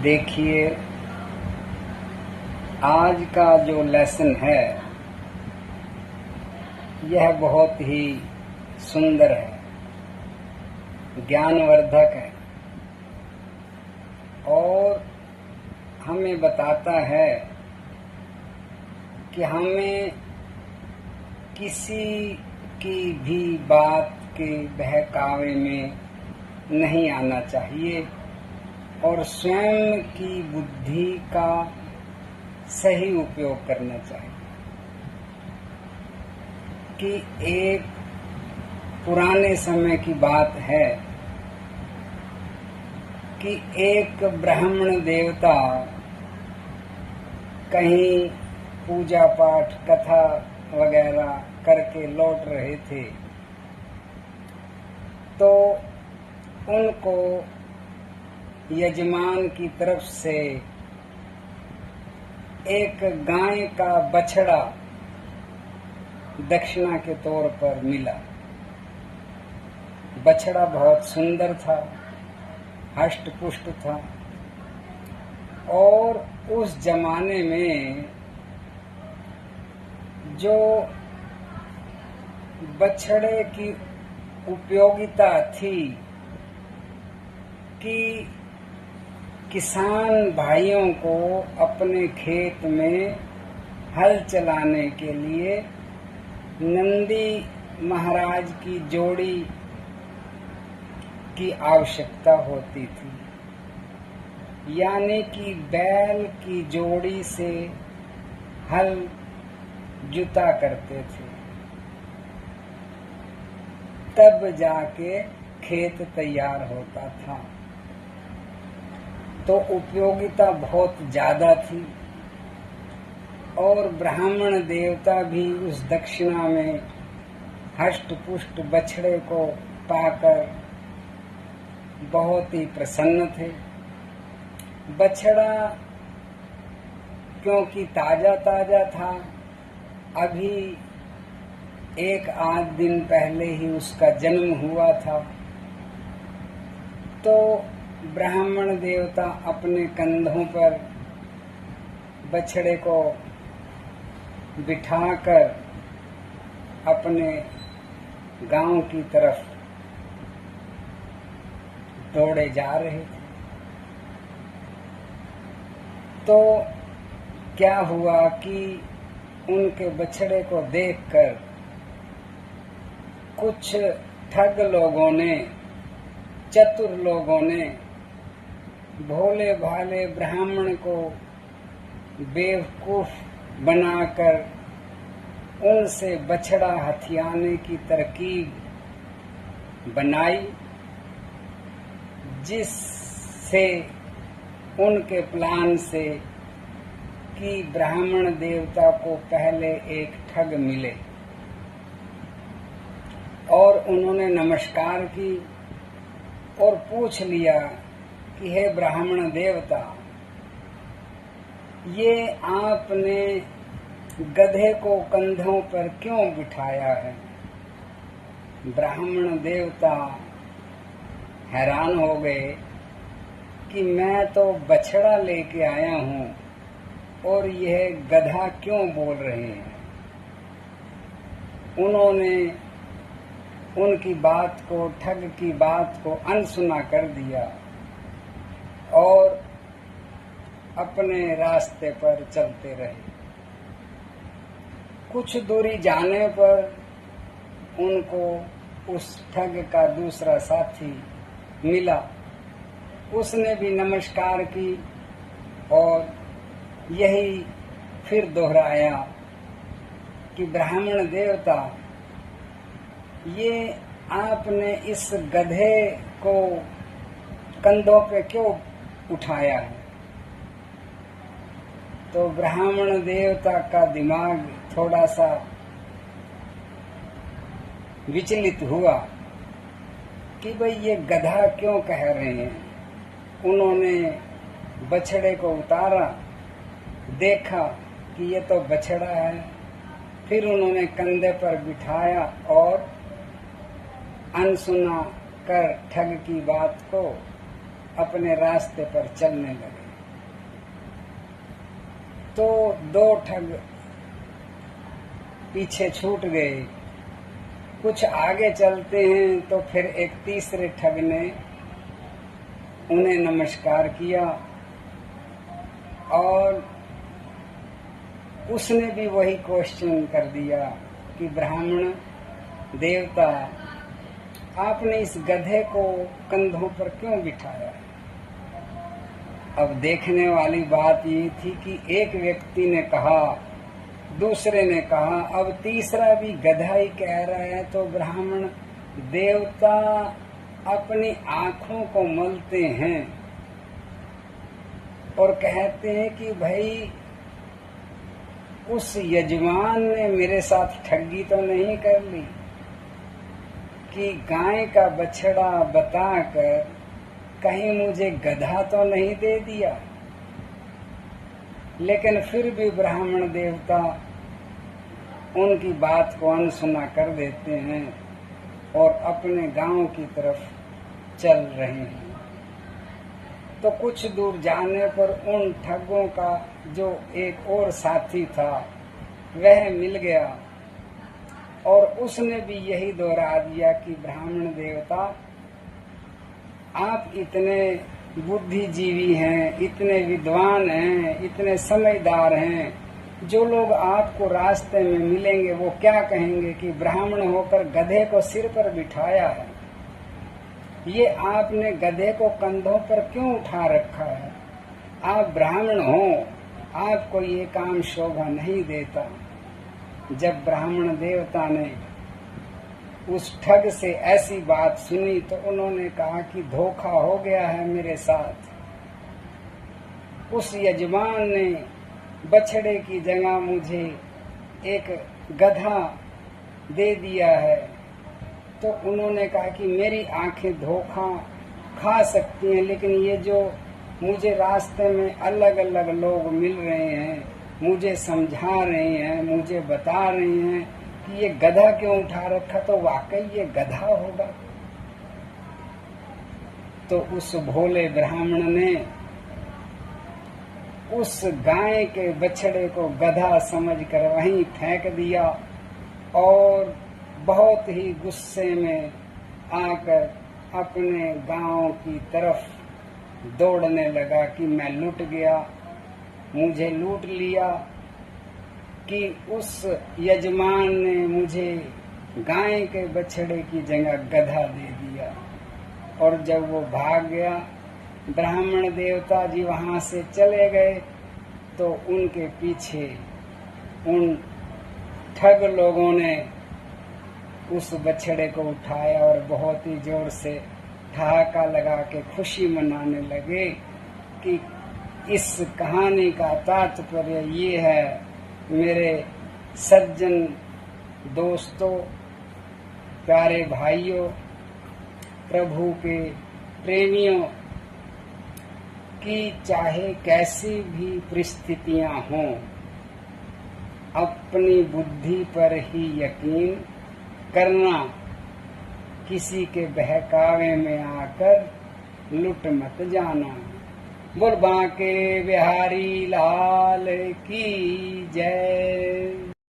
देखिए, आज का जो लेसन है यह बहुत ही सुंदर है, ज्ञानवर्धक है और हमें बताता है कि हमें किसी की भी बात के बहकावे में नहीं आना चाहिए और स्वयं की बुद्धि का सही उपयोग करना चाहिए। कि एक पुराने समय की बात है कि एक ब्राह्मण देवता कहीं पूजा पाठ कथा वगैरह करके लौट रहे थे, तो उनको यजमान की तरफ से एक गाय का बछड़ा दक्षिणा के तौर पर मिला। बछड़ा बहुत सुंदर था, हष्ट पुष्ट था और उस जमाने में जो बछड़े की उपयोगिता थी कि किसान भाइयों को अपने खेत में हल चलाने के लिए नंदी महाराज की जोड़ी की आवश्यकता होती थी, यानी कि बैल की जोड़ी से हल जुता करते थे, तब जाके खेत तैयार होता था। तो उपयोगिता बहुत ज्यादा थी और ब्राह्मण देवता भी उस दक्षिणा में हष्ट पुष्ट बछड़े को पाकर बहुत ही प्रसन्न थे। बछड़ा क्योंकि ताजा ताजा था, अभी एक आध दिन पहले ही उसका जन्म हुआ था, तो ब्राह्मण देवता अपने कंधों पर बछड़े को बिठाकर अपने गांव की तरफ दौड़े जा रहे थे। तो क्या हुआ कि उनके बछड़े को देखकर कुछ ठग लोगों ने, चतुर लोगों ने भोले भाले ब्राह्मण को बेवकूफ बनाकर उनसे बछड़ा हथियाने की तरकीब बनाई, जिससे उनके प्लान से कि ब्राह्मण देवता को पहले एक ठग मिले और उन्होंने नमस्कार की और पूछ लिया कि हे ब्राह्मण देवता, ये आपने गधे को कंधों पर क्यों बिठाया है? ब्राह्मण देवता हैरान हो गए कि मैं तो बछड़ा लेके आया हूँ और यह गधा क्यों बोल रहे हैं। उन्होंने उनकी बात को, ठग की बात को अनसुना कर दिया और अपने रास्ते पर चलते रहे। कुछ दूरी जाने पर उनको उस ठग का दूसरा साथी मिला, उसने भी नमस्कार की और यही फिर दोहराया कि ब्राह्मण देवता, ये आपने इस गधे को कंधों पे क्यों उठाया है? तो ब्राह्मण देवता का दिमाग थोड़ा सा विचलित हुआ कि भाई ये गधा क्यों कह रहे हैं। उन्होंने बछड़े को उतारा, देखा कि ये तो बछड़ा है, फिर उन्होंने कंधे पर बिठाया और अनसुना कर ठग की बात को अपने रास्ते पर चलने लगे। तो 2 ठग पीछे छूट गए। कुछ आगे चलते हैं तो फिर एक तीसरे ठग ने उन्हें नमस्कार किया और उसने भी वही क्वेश्चन कर दिया कि ब्राह्मण देवता, आपने इस गधे को कंधों पर क्यों बिठाया? अब देखने वाली बात ये थी कि एक व्यक्ति ने कहा, दूसरे ने कहा, अब तीसरा भी गधा ही कह रहा है। तो ब्राह्मण देवता अपनी आंखों को मलते हैं और कहते हैं कि भाई उस यजमान ने मेरे साथ ठगी तो नहीं कर ली कि गाय का बछड़ा बताकर कहीं मुझे गधा तो नहीं दे दिया। लेकिन फिर भी ब्राह्मण देवता उनकी बात को अनसुना कर देते हैं और अपने गांव की तरफ चल रहे हैं। तो कुछ दूर जाने पर उन ठगों का जो एक और साथी था वह मिल गया और उसने भी यही दोहरा दिया कि ब्राह्मण देवता, आप इतने बुद्धिजीवी हैं, इतने विद्वान हैं, इतने समझदार हैं, जो लोग आपको रास्ते में मिलेंगे वो क्या कहेंगे कि ब्राह्मण होकर गधे को सिर पर बिठाया है। ये आपने गधे को कंधों पर क्यों उठा रखा है? आप ब्राह्मण हो, आपको ये काम शोभा नहीं देता। जब ब्राह्मण देवता ने उस ठग से ऐसी बात सुनी तो उन्होंने कहा कि धोखा हो गया है मेरे साथ। उस यजमान ने बछड़े की जगह मुझे एक गधा दे दिया है। तो उन्होंने कहा कि मेरी आंखें धोखा खा सकती हैं, लेकिन ये जो मुझे रास्ते में अलग अलग लोग मिल रहे हैं, मुझे समझा रहे हैं, मुझे बता रहे हैं कि ये गधा क्यों उठा रखा, तो वाकई ये गधा होगा। तो उस भोले ब्राह्मण ने उस गाय के बछड़े को गधा समझकर वहीं फेंक दिया और बहुत ही गुस्से में आकर अपने गांव की तरफ दौड़ने लगा कि मैं लूट गया, मुझे लूट लिया, कि उस यजमान ने मुझे गाय के बछड़े की जगह गधा दे दिया। और जब वो भाग गया, ब्राह्मण देवता जी वहां से चले गए, तो उनके पीछे उन ठग लोगों ने उस बछड़े को उठाया और बहुत ही जोर से ठहाका लगा के खुशी मनाने लगे कि इस कहानी का तात्पर्य ये है, मेरे सज्जन दोस्तों, प्यारे भाइयों, प्रभु के प्रेमियों, कि चाहे कैसी भी परिस्थितियां हों, अपनी बुद्धि पर ही यकीन करना, किसी के बहकावे में आकर लुट मत जाना। बोल बांके बिहारी लाल की जय।